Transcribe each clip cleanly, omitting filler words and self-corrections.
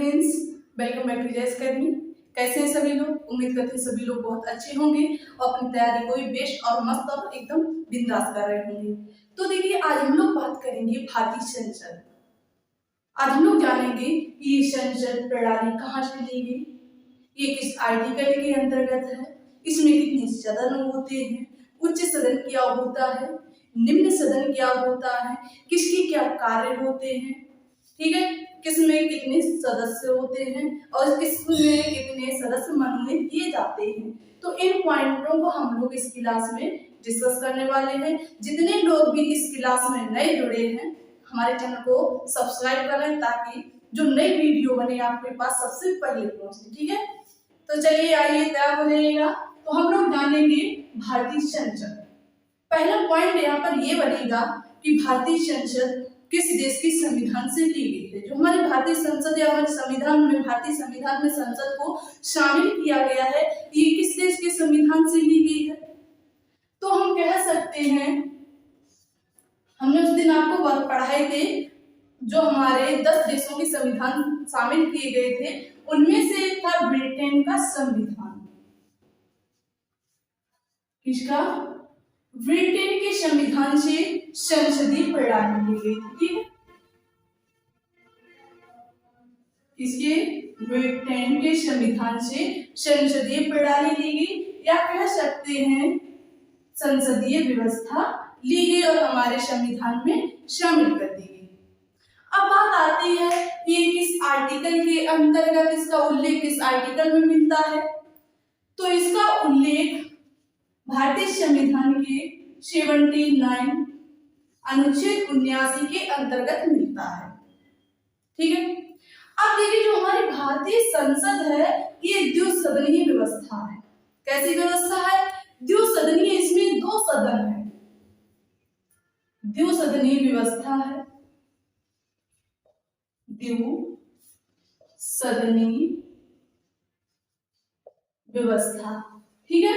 Friends, welcome back to Jayas academy. कैसे हैं सभी लोग? उम्मीद करते हैं सभी लोग बहुत अच्छे होंगे और अपनी तैयारी को भी बेस्ट और मस्त और एकदम बिंदास कर रहे होंगे। तो देखिए, आज हम लोग बात करेंगे भारतीय संसद। आज हम लोग जानेंगे कि ये संसद प्रणाली कहाँ से ली गई, ये किस आर्टिकल के अंतर्गत है, इसमें कितने सदन होते हैं, उच्च सदन क्या होता है, निम्न सदन क्या होता है, किसके क्या कार्य होते हैं, ठीक है, किसमें कितने सदस्य होते हैं और किसमें कितने सदस्य मनोनीत किए जाते हैं। तो इन पॉइंटों को हम लोग इस क्लास में डिस्कस करने वाले हैं। जितने लोग भी इस क्लास में नए जुड़े हैं, हमारे चैनल को सब्सक्राइब करें ताकि जो नई वीडियो बने आपके पास सबसे पहले पहुंचे। ठीक है, तो चलिए आइए तैयार हो जाइएगा। तो हम लोग जानेंगे भारतीय संसद। पहला पॉइंट यहाँ पर ये बनेगा कि भारतीय संसद किस देश की संविधान से ली गई है। जो हमारी भारतीय संसद या हमारे संविधान में, भारतीय संविधान में संसद को शामिल किया गया है, ये किस देश के संविधान से ली गई है। तो हम कह सकते हैं, हमने उस दिन आपको पढ़ाए थे, जो हमारे 10 देशों के संविधान शामिल किए गए थे, उनमें से एक था ब्रिटेन का संविधान। किसका? ब्रिटेन के संविधान से संसदीय प्रणाली ली गई थी। ठीक है, इसके ब्रिटेन के संविधान से संसदीय प्रणाली ली गई, या कह सकते हैं संसदीय व्यवस्था ली गई और हमारे संविधान में शामिल कर दी गई। अब बात आती है ये किस आर्टिकल के अंतर्गत, इसका उल्लेख किस आर्टिकल में मिलता है। तो इसका उल्लेख भारतीय संविधान के 79 अनुच्छेद 79 के अंतर्गत मिलता है। ठीक है, अब देखिए, जो हमारी भारतीय संसद है ये द्विसदनीय व्यवस्था है। कैसी व्यवस्था है? द्विसदनीय। इसमें 2 सदन है, द्विसदनीय व्यवस्था है, द्विसदनीय व्यवस्था। ठीक है,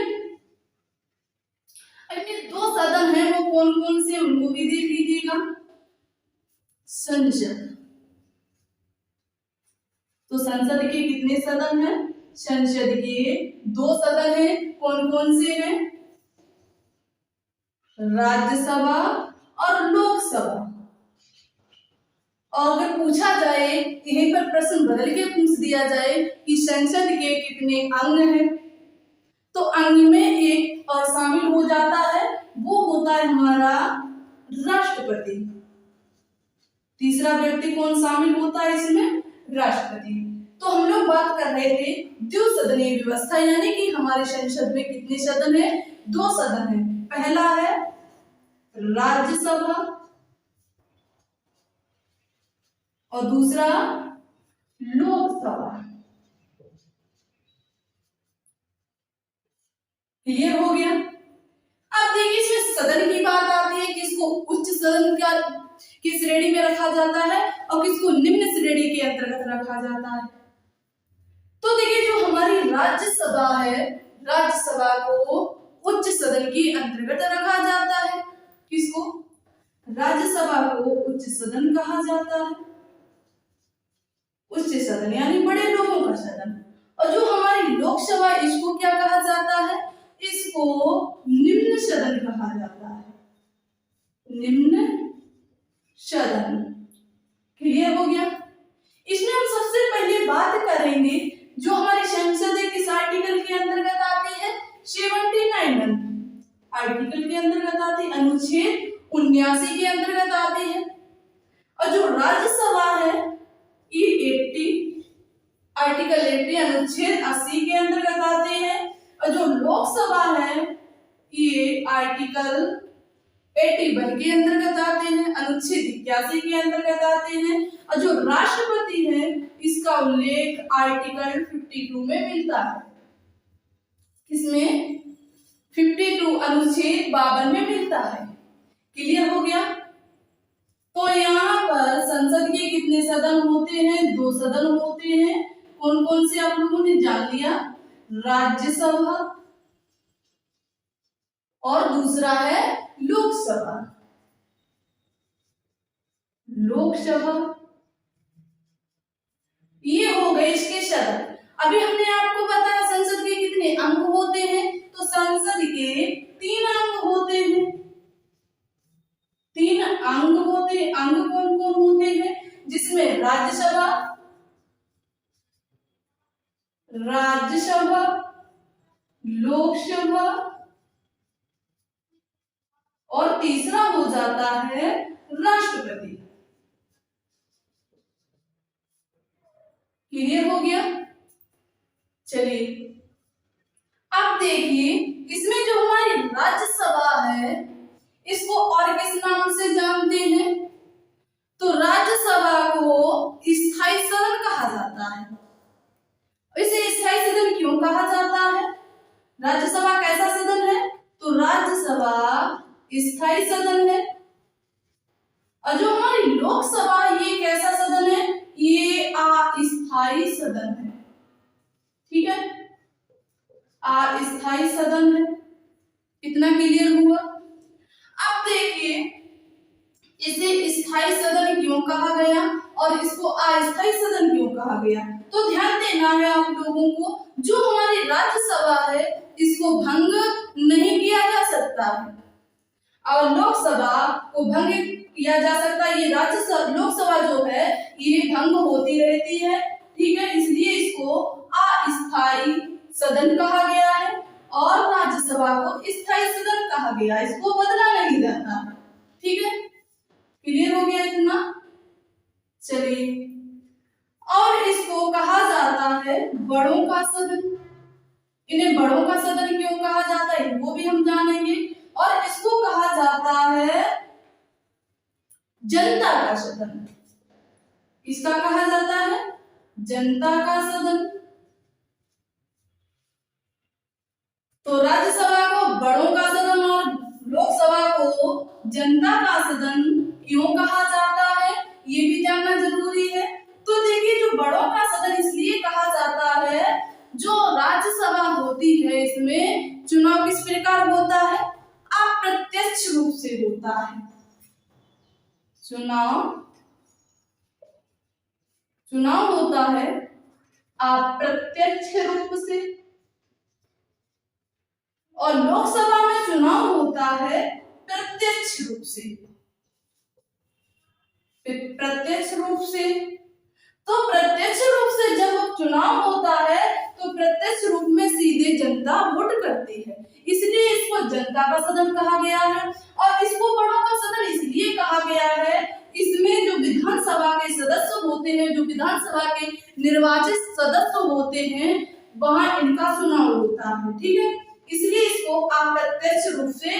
इनमें 2 सदन है, वो कौन कौन से, उनको भी देख लीजिएगा। संसद, तो संसद के कितने सदन हैं? संसद के 2 सदन हैं। कौन कौन से हैं? राज्यसभा और लोकसभा। और अगर पूछा जाए, यहीं पर प्रश्न बदल के पूछ दिया जाए कि संसद के कितने अंग हैं, तो अंग में एक और शामिल हो जाता है, वो होता है हमारा राष्ट्रपति। तीसरा व्यक्ति कौन शामिल होता है इसमें? राष्ट्रपति। तो हम लोग बात कर रहे थे द्विसदनीय व्यवस्था, यानी कि हमारे संसद में कितने सदन है? 2 सदन है। पहला है राज्यसभा और दूसरा लोकसभा। क्लियर हो गया? अब देखिए, इसमें सदन की बात आती है, किसको उच्च सदन की श्रेणी में रखा जाता है और किसको निम्न श्रेणी के अंतर्गत रखा जाता है। तो देखिए, जो हमारी राज्यसभा है, राज्यसभा को उच्च सदन के अंतर्गत रखा जाता है। किसको? राज्यसभा को उच्च सदन कहा जाता है, उच्च सदन यानी बड़े लोगों का सदन। और जो हमारी लोकसभा, इसको क्या कहा जाता है? इसको निम्न सदन कहा जाता है, निम्न सदन। क्लियर हो गया? इसमें हम सबसे पहले बात करेंगे जो हमारी संसद है किस आर्टिकल के अंतर्गत आती है? 79 आर्टिकल के अंतर्गत आती है, अनुच्छेद 79 के अंतर्गत आती है। और जो राज्यसभा है ये 80 आर्टिकल 80 अनुच्छेद 80 के अंतर्गत आते हैं। और जो लोकसभा है ये आर्टिकल 81 के अंतर्गत आते हैं, अनुच्छेद 81 के अंतर्गत आते हैं। और जो राष्ट्रपति है इसका उल्लेख आर्टिकल 52 में मिलता है। किसमें? 52 अनुच्छेद 52 में मिलता है। क्लियर हो गया? तो यहाँ पर संसद के कितने सदन होते हैं? 2 सदन होते हैं। कौन कौन से आप लोगों ने जान लिया? राज्यसभा और दूसरा है लोकसभा। लोकसभा ये हो गए इसके सदन। अभी हमने आपको बताया संसद के कितने अंग होते हैं, तो संसद के 3 अंग होते हैं। 3 अंग होते हैं। अंग कौन कौन होते हैं? जिसमें राज्यसभा, लोकसभा और तीसरा हो जाता है राष्ट्रपति। क्लियर हो गया? चलिए अब देखिए, इसमें जो हमारी राज्यसभा है इसको और किस नाम से जानते हैं? तो राज्यसभा को स्थायी सदन कहा जाता है। इसे स्थायी सदन क्यों कहा जाता है? राज्यसभा कैसा सदन है? तो राज्यसभा स्थायी सदन है। और जो हमारी लोकसभा ये कैसा सदन है? ये अस्थायी सदन है। ठीक है, अस्थायी सदन है। इतना क्लियर हुआ? अब देखिए, इसे स्थायी सदन क्यों कहा गया और इसको अस्थायी सदन क्यों कहा गया? तो ध्यान देना है आप लोगों को, जो हमारी राज्यसभा है इसको भंग नहीं किया जा सकता है और लोकसभा को भंग किया जा सकता है। ये राज्यसभा, लोकसभा जो है ये भंग होती रहती है। ठीक है, इसलिए इसको अस्थायी सदन कहा गया है और राज्यसभा को स्थायी सदन कहा गया। इसको बदला नहीं जाता। ठीक है, क्लियर हो गया इतना? चलिए, और इसको कहा जाता है बड़ों का सदन। इन्हें बड़ों का सदन क्यों कहा जाता है वो भी हम जानेंगे। और इसको कहा जाता है जनता का सदन। इसका कहा जाता है जनता का सदन। तो राज्यसभा को बड़ों का सदन और लोकसभा को जनता का सदन क्यों कहा जाता है ये भी जानना जरूरी है। तो देखिए, जो बड़ों का सदन इसलिए कहा जाता है, जो राज्यसभा होती है इसमें चुनाव किस प्रकार होता है? अप्रत्यक्ष रूप से होता है। चुनाव होता है अप्रत्यक्ष रूप से और लोकसभा में चुनाव होता है प्रत्यक्ष रूप से। प्रत्यक्ष रूप से, तो प्रत्यक्ष रूप से जब चुनाव होता है तो प्रत्यक्ष रूप में सीधे जनता वोट करती है, इसलिए इसको जनता का सदन कहा गया है। और इसको बड़ों का सदन इसलिए कहा गया है, इसमें जो विधानसभा के सदस्य होते हैं, जो विधानसभा के निर्वाचित सदस्य होते हैं, वहां इनका चुनाव होता है। ठीक है, इसलिए इसको अप्रत्यक्ष रूप से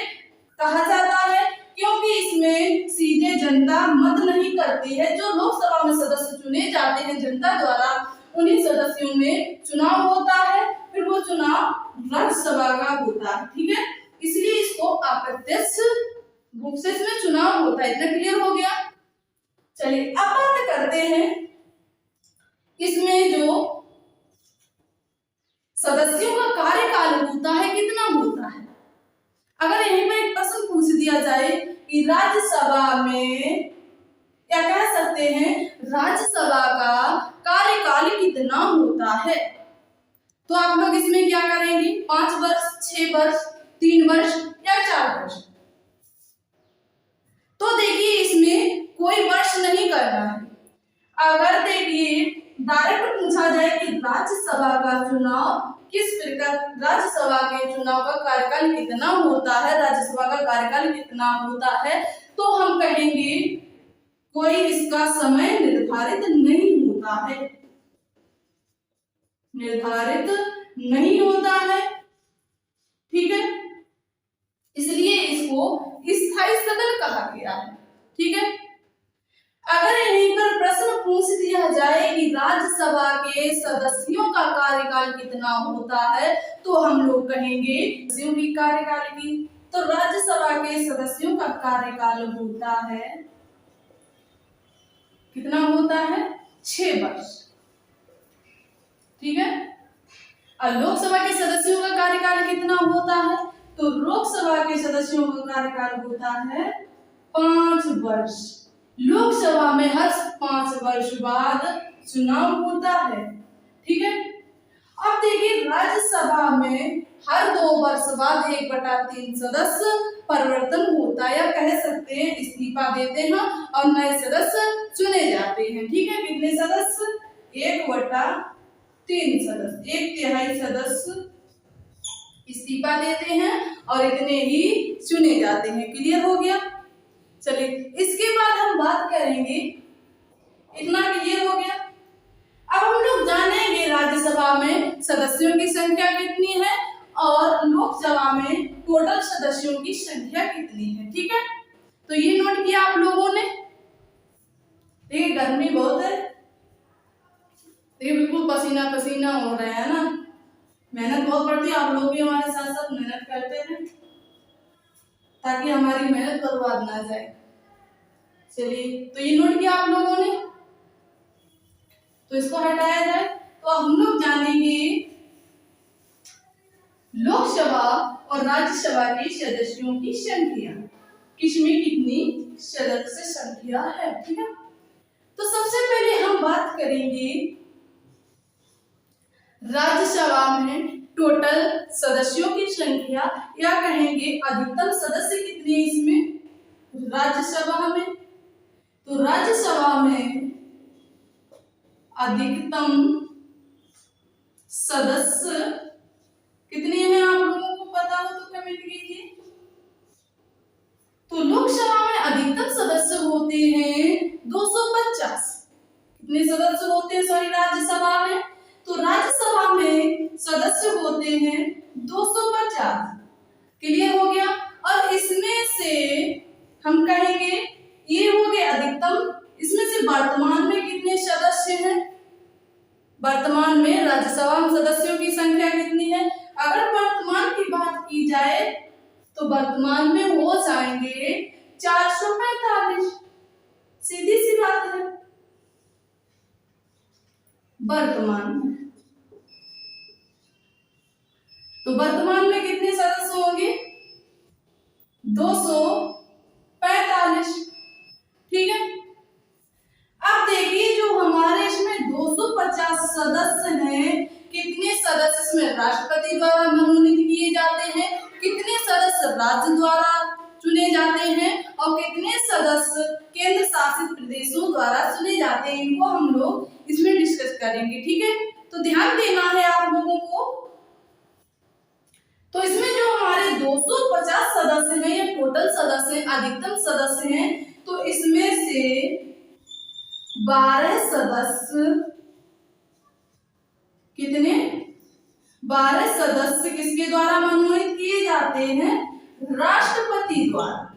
कहा जाता है, क्योंकि इसमें सीधे जनता मत नहीं करती है। जो लोकसभा में सदस्य चुने जाते हैं जनता द्वारा, उन्हीं सदस्यों में चुनाव होता है, फिर वो चुनाव राज्यसभा का होता है। ठीक है, इसलिए इसको अप्रत्यक्ष रूप से इसमें चुनाव होता है। इतना क्लियर हो गया? चलिए अब बात करते हैं इसमें जो सदस्यों का कार्यकाल होता है कितना होता है। अगर यहीं पर एक प्रश्न पूछ दिया जाए कि राज्यसभा में, क्या कह सकते हैं, राज्यसभा का कार्यकाल कितना होता है, तो आप लोग इसमें क्या करेंगे? 5 वर्ष, 6 वर्ष, 3 वर्ष या 4 वर्ष? तो देखिए, इसमें कोई वर्ष नहीं करना है। अगर देखिए डायरेक्ट पूछा जाए कि राज्यसभा का चुनाव किस प्रकार, राज्यसभा के चुनाव का कार्यकाल कितना होता है, राज्यसभा का कार्यकाल कितना होता है, तो हम कहेंगे कोई इसका समय निर्धारित नहीं होता है। निर्धारित नहीं होता है। ठीक है, इसलिए इसको स्थायी सदन कहा गया है। ठीक है, अगर यहीं पर प्रश्न पूछ दिया जाए कि राज्यसभा के सदस्यों का कार्यकाल कितना होता है, तो हम लोग कहेंगे सदस्यों की कार्यकाल की। तो राज्यसभा के सदस्यों का कार्यकाल होता है, कितना होता है? 6 वर्ष। ठीक है, और लोकसभा के सदस्यों का कार्यकाल कितना होता है? तो लोकसभा के सदस्यों का कार्यकाल होता है 5 वर्ष। लोकसभा में हर 5 वर्ष बाद चुनाव होता है ठीक है। अब देखिए राज्यसभा में हर 2 वर्ष बाद 1/3 सदस्य परिवर्तन होता है, या कह सकते हैं इस्तीफा देते हैं और नए सदस्य चुने जाते हैं। ठीक है, कितने सदस्य? 1/3 सदस्य, 1/3 सदस्य इस्तीफा देते हैं और इतने ही चुने जाते हैं। क्लियर हो गया? चलिए इसके बाद हम बात करेंगे, इतना क्लियर हो गया। अब हम लोग जानेंगे राज्यसभा में सदस्यों की संख्या कितनी है और लोकसभा में टोटल सदस्यों की संख्या कितनी है। ठीक है, तो ये नोट किया आप लोगों ने। देखिए गर्मी बहुत है, देखिए बिल्कुल पसीना पसीना हो रहा है ना, मेहनत बहुत पड़ती है। आप लोग भी हमारे साथ साथ मेहनत करते हैं ताकि हमारी मेहनत बर्बाद ना जाए। चलिए तो ये नोट किया आप लोगों ने, तो इसको हटाया जाए। तो हम लोग जानेंगे लोकसभा और राज्यसभा के सदस्यों की संख्या, किसमें कितनी सदस्य संख्या है। ठीक है, तो सबसे पहले हम बात करेंगे राज्यसभा में टोटल सदस्यों की संख्या, या कहेंगे अधिकतम सदस्य कितने हैं इसमें राज्यसभा में। तो राज्यसभा में अधिकतम सदस्य कितने हैं, आप लोगों को पता हो तो कमेंट कीजिए। तो लोकसभा में अधिकतम सदस्य होते हैं 250। कितने सदस्य होते हैं सॉरी राज्यसभा में? तो राज्यसभा में सदस्य होते हैं 250। क्लियर हो गया? और इसमें से हम कहेंगे ये हो गए अधिकतम। इसमें से वर्तमान में कितने सदस्य हैं? वर्तमान में राज्यसभा में सदस्यों की संख्या कितनी है? अगर वर्तमान की बात की जाए तो वर्तमान में हो जाएंगे 445। सीधी सी बात है। वर्तमान में तो वर्तमान में कितने सदस्य होंगे? 245। ठीक है, अब देखिए जो हमारे इसमें 250 सदस्य हैं, कितने सदस्य इसमें राष्ट्रपति द्वारा मनोनीत किए जाते हैं, कितने सदस्य राज्य द्वारा चुने जाते हैं और कितने सदस्य केंद्र शासित प्रदेशों द्वारा चुने जाते हैं, इनको हम लोग इसमें डिस्कस करेंगे। ठीक है, तो ध्यान देना है आप लोगों को। तो इसमें जो हमारे 250 सदस्य हैं, ये टोटल सदस्य अधिकतम सदस्य हैं, तो इसमें से 12 सदस्य कितने? 12 सदस्य किसके द्वारा मनोनीत किए जाते हैं? राष्ट्रपति द्वारा।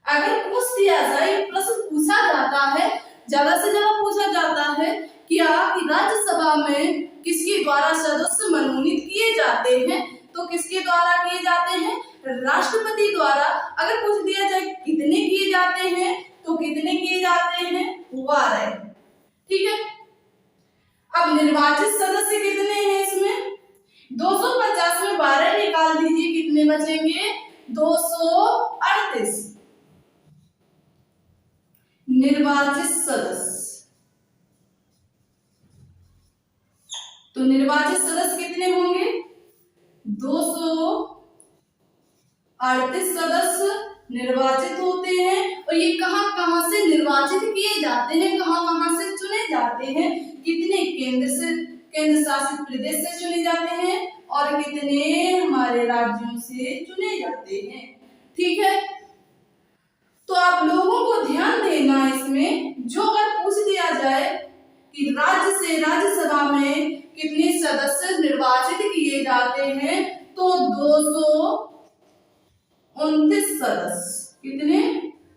अगर पूछ दिया जाए, प्रश्न पूछा जाता है, ज्यादा से ज्यादा पूछा जाता है क्या कि राज्यसभा में किसके द्वारा सदस्य मनोनीत किए जाते हैं, तो किसके द्वारा किए जाते हैं? राष्ट्रपति द्वारा। अगर पूछ दिया जाए कितने किए जाते हैं, तो कितने किए जाते हैं? 12। ठीक है, अब निर्वाचित सदस्य कितने हैं इसमें? 250 में 12 निकाल दीजिए, कितने बचेंगे? 238 निर्वाचित सदस्य। तो निर्वाचित सदस्य कितने होंगे? 238 सदस्य निर्वाचित होते हैं। और ये कहां कहां से निर्वाचित किए जाते हैं, कहां कहां से चुने जाते हैं? कितने केंद्र शासित प्रदेश से चुने जाते हैं और कितने हमारे राज्यों से चुने जाते हैं। ठीक है, तो आप लोगों को ध्यान देना इसमें, जो अगर पूछ दिया जाए कि राज्य से राज्यसभा में कितने सदस्य निर्वाचित किए जाते हैं, तो 229 सदस्य। कितने?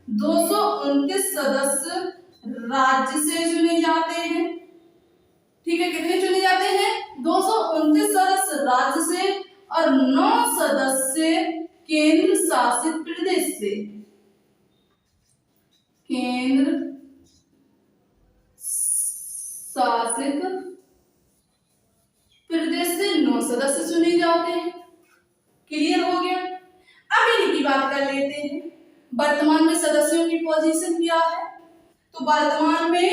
229 सदस्य राज्य से चुने जाते हैं। ठीक है, कितने चुने जाते हैं? 229 सदस्य राज्य से और 9 सदस्य केंद्र शासित प्रदेश से। केंद्र शासित प्रदेश से 9 सदस्य चुने जाते हैं। क्लियर हो गया? अब इनकी बात कर लेते हैं वर्तमान में सदस्यों की पोजीशन क्या है। तो वर्तमान में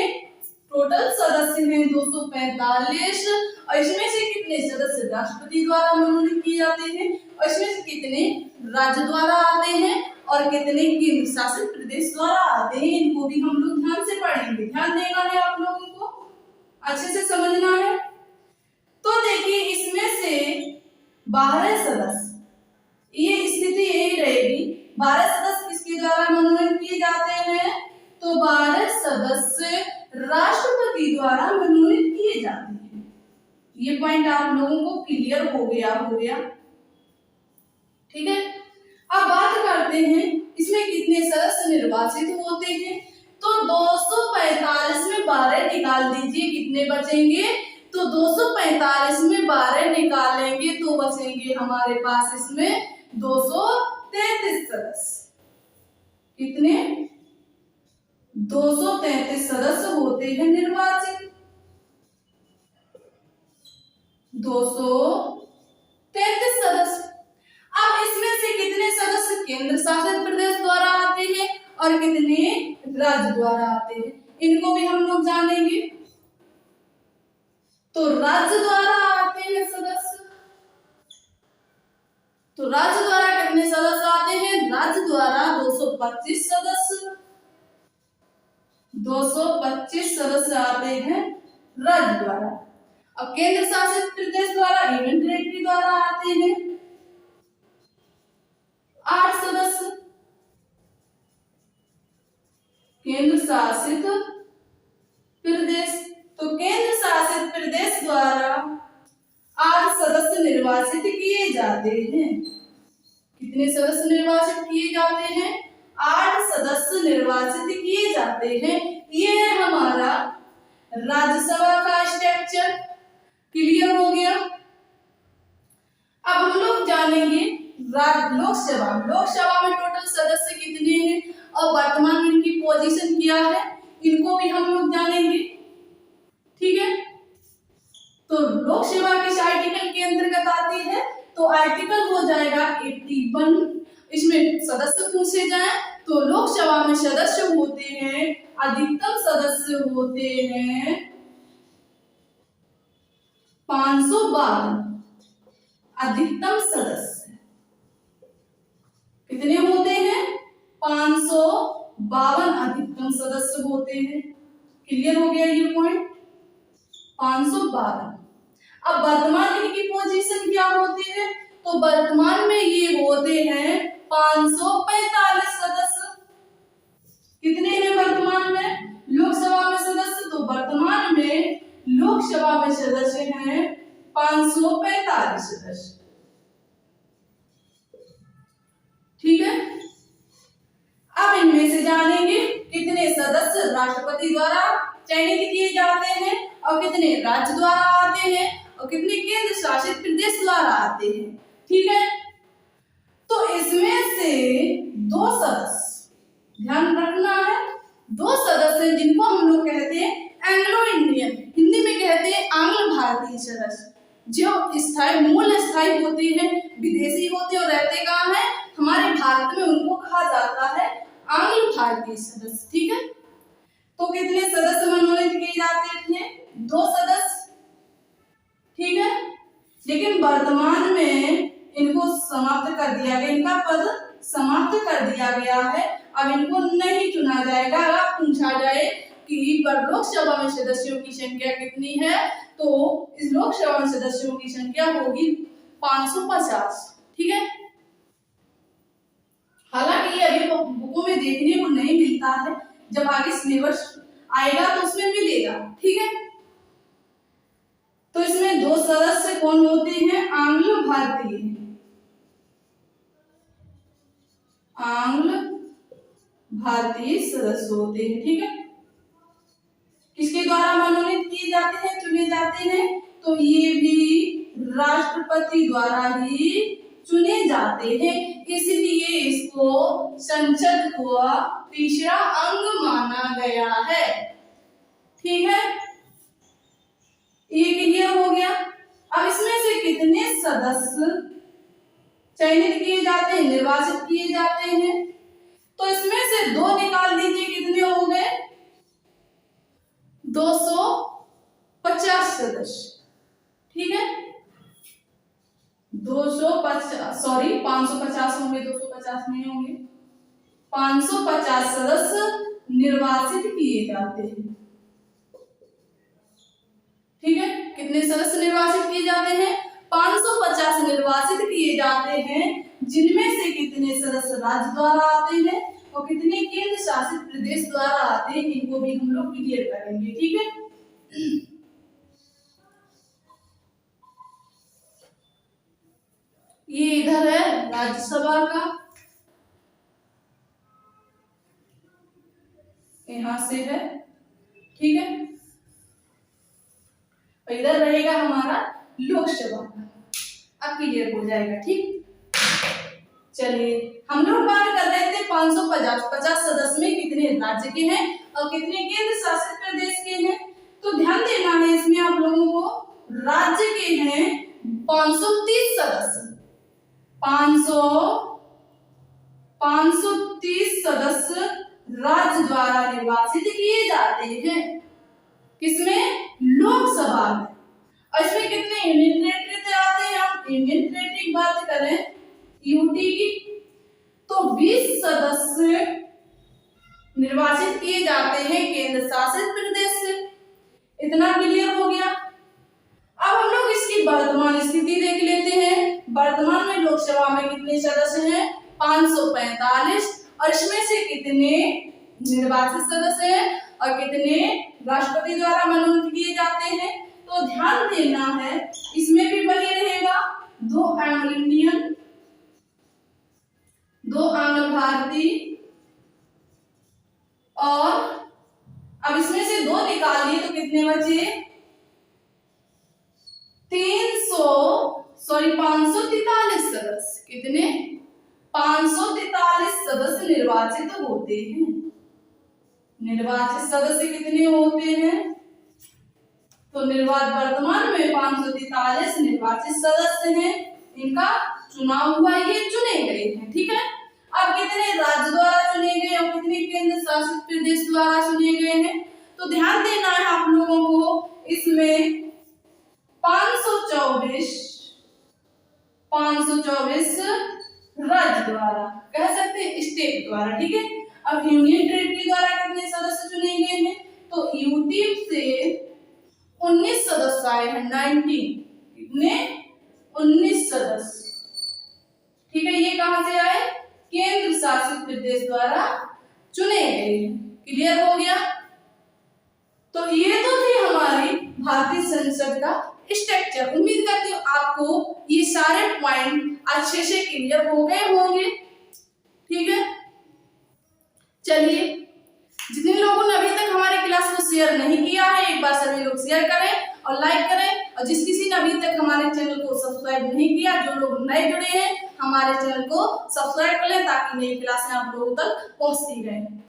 टोटल सदस्य हैं 245 और इसमें से कितने सदस्य राष्ट्रपति द्वारा मनोनीत किए जाते हैं और इसमें से कितने राज्य द्वारा आते हैं और कितने केंद्र शासित प्रदेश द्वारा आते हैं। इनको भी हम लोग ध्यान से पढ़ेंगे, ध्यान देना है आप लोगों को, अच्छे से समझना है। तो देखिए इसमें से 12 सदस्य, ये स्थिति यही रहेगी, 12 सदस्य किसके द्वारा मनोनीत किए जाते हैं, तो 12 सदस्य राष्ट्रपति द्वारा मनोनीत किए जाते हैं। ये पॉइंट आप लोगों को क्लियर हो गया, ठीक है। अब बात करते हैं इसमें कितने सदस्य निर्वाचित होते हैं, तो 245 में 12 निकाल दीजिए, कितने बचेंगे, तो 245 में 12 निकालेंगे तो बचेंगे हमारे पास इसमें 233 सदस्य। कितने, 233 सदस्य होते हैं निर्वाचित, 233 सदस्य। अब इसमें से कितने सदस्य केंद्र शासित प्रदेश द्वारा आते हैं और कितने राज्य द्वारा आते हैं, इनको भी हम लोग जानेंगे। तो राज्य द्वारा आते हैं सदस्य, तो राज्य द्वारा कितने सदस्य आते हैं, राज्य द्वारा 225 सदस्य, 225 सदस्य आते हैं राज्य द्वारा। अब केंद्र शासित प्रदेश द्वारा, यूनियन टेरिटरी द्वारा आते हैं 8 सदस्य, केंद्र शासित प्रदेश, तो केंद्र शासित प्रदेश द्वारा 8 सदस्य निर्वाचित किए जाते हैं। कितने सदस्य निर्वाचित किए जाते हैं, 8 सदस्य निर्वाचित किए जाते हैं। ये है हमारा राज्यसभा का स्ट्रक्चर, क्लियर हो गया। अब हम लोग जानेंगे लोकसभा, लोकसभा में टोटल सदस्य कितने हैं और वर्तमान में इनकी पोजीशन क्या है, इनको भी हम लोग जानेंगे, ठीक है। तो लोकसभा किस आर्टिकल के अंतर्गत आती है, तो आर्टिकल हो जाएगा 81। इसमें सदस्य पूछे जाए तो लोकसभा में सदस्य होते हैं, अधिकतम सदस्य होते हैं 552, अधिकतम सदस्य कितने होते हैं, 552 अधिकतम सदस्य होते हैं। क्लियर हो गया ये पॉइंट, 552। अब वर्तमान इनकी पोजीशन क्या होती है, तो वर्तमान में ये होते हैं 545 सदस्य। कितने हैं वर्तमान में लोकसभा में सदस्य, तो वर्तमान में लोकसभा में सदस्य हैं 545 सदस्य, ठीक है। अब इनमें से जानेंगे कितने सदस्य राष्ट्रपति द्वारा चयनित किए जाते हैं और कितने राज्य द्वारा आते हैं और कितने केंद्र शासित प्रदेश द्वारा आते हैं, ठीक है। तो इसमें से 2 सदस्य ध्यान रखना है, 2 सदस्य जिनको हम लोग कहते हैं एंग्लो इंडियन, हिंदी में कहते हैं आंग्ल भारतीय सदस्य, जो स्थायी मूल स्थायी होते हैं, विदेशी होते और रहते कहाँ है, हमारे भारत में, उनको कहा जाता है आंग्ल भारतीय सदस्य, ठीक है। तो कितने सदस्य मनोनीत किए जाते थे, 2 सदस्य, ठीक है। लेकिन वर्तमान में इनको समाप्त कर दिया गया, इनका पद समाप्त कर दिया गया है, अब इनको नहीं चुना जाएगा। अगर पूछा जाए कि लोकसभा में सदस्यों की संख्या कितनी है, तो इस लोकसभा में सदस्यों की संख्या होगी 550, ठीक है। हालांकि ये अभी बुकों में देखने को नहीं मिलता है, जब आगे सिलेबस आएगा तो उसमें मिलेगा, ठीक है। तो इसमें 2 सदस्य कौन होते हैं, आंग्ल भारतीय, आंग्ल भारतीय सदस्य होते हैं, ठीक है। किसके द्वारा मनोनीत किए जाते हैं, चुने जाते हैं, तो ये भी राष्ट्रपति द्वारा ही चुने जाते हैं, इसलिए इसको संसद का तीसरा अंग माना गया है, ठीक है। ये क्लियर हो गया। अब इसमें से कितने सदस्य चयनित किए जाते हैं, निर्वाचित किए जाते हैं, तो इसमें से 2 निकाल दीजिए, कितने हो गए, 250 सदस्य, ठीक है। 550 होंगे, 250 नहीं होंगे, 550 सदस्य निर्वाचित किए जाते हैं, ठीक है। कितने सदस्य निर्वाचित किए जाते हैं? 550 निर्वाचित किए जाते हैं, जिनमें से कितने सदस्य राज्य द्वारा आते हैं और कितने केंद्र शासित प्रदेश द्वारा आते हैं, इनको भी हम लोग क्लियर करेंगे, ठीक है। ये इधर है राज्यसभा का, यहां से है, ठीक है। इधर रहेगा हमारा लोकसभा का, अब क्लियर हो जाएगा, ठीक। चलिए हम लोग बात कर रहे थे 550 सदस्य में कितने राज्य के हैं और कितने केंद्र शासित प्रदेश के हैं। तो ध्यान देना है इसमें आप लोगों को, राज्य के हैं 530 सदस्य, 530 सदस्य राज्य द्वारा निर्वाचित किए जाते हैं, किसमें? लोकसभा में। और इसमें कितने यूनियन टेरिटरी आते हैं? हम यूनियन टेरिटरी की बात करें, यूटी की, तो 20 सदस्य निर्वाचित किए जाते हैं केंद्र शासित प्रदेश से। इतना क्लियर हो गया। अब हम लोग इसकी वर्तमान स्थिति देख लेते हैं। वर्तमान में लोकसभा में कितने सदस्य हैं? 545, और इसमें से कितने निर्वाचित सदस्य हैं और कितने राष्ट्रपति द्वारा मनोनीत किए जाते हैं? तो ध्यान देना है, इसमें भी वही रहेगा, 2 एंग्लो इंडियन, 2 आंग्ल भारतीय, और अब इसमें से 2 निकालिए तो कितने बचे? 543 सदस्य। कितने? 543 सदस्य निर्वाचित होते हैं। निर्वाचित सदस्य कितने होते हैं? तो वर्तमान में 543 निर्वाचित सदस्य हैं, इनका चुनाव हुआ, ये चुने गए हैं, ठीक है। अब कितने राज्य द्वारा चुने गए और कितने केंद्र शासित प्रदेश द्वारा चुने गए हैं? तो ध्यान देना है आप लोगों को, इसमें 524 राज्य द्वारा, कह सकते हैं स्टेट द्वारा, ठीक है। अब यूनियन टेरिटरी द्वारा कितने सदस्य चुने गए हैं? तो यूटी से 19 सदस्य आए हैं, 19, कितने? 19 सदस्य, ठीक है। ये कहां से आए? केंद्र शासित प्रदेश द्वारा चुने गए। क्लियर हो गया। तो ये तो थी हमारी भारतीय संसद का स्ट्रक्चर। उम्मीद करती हूँ आपको ये सारे पॉइंट अच्छे से क्लियर हो गए होंगे, ठीक है। चलिए, जितने लोगों ने अभी तक हमारे क्लास को शेयर नहीं किया है, एक बार सभी लोग शेयर करें और लाइक करें, और जिस किसी ने अभी तक हमारे चैनल को सब्सक्राइब नहीं किया, जो लोग नए जुड़े हैं, हमारे चैनल को सब्सक्राइब कर लें ताकि नई क्लासें आप लोगों तक पहुंचती रहें।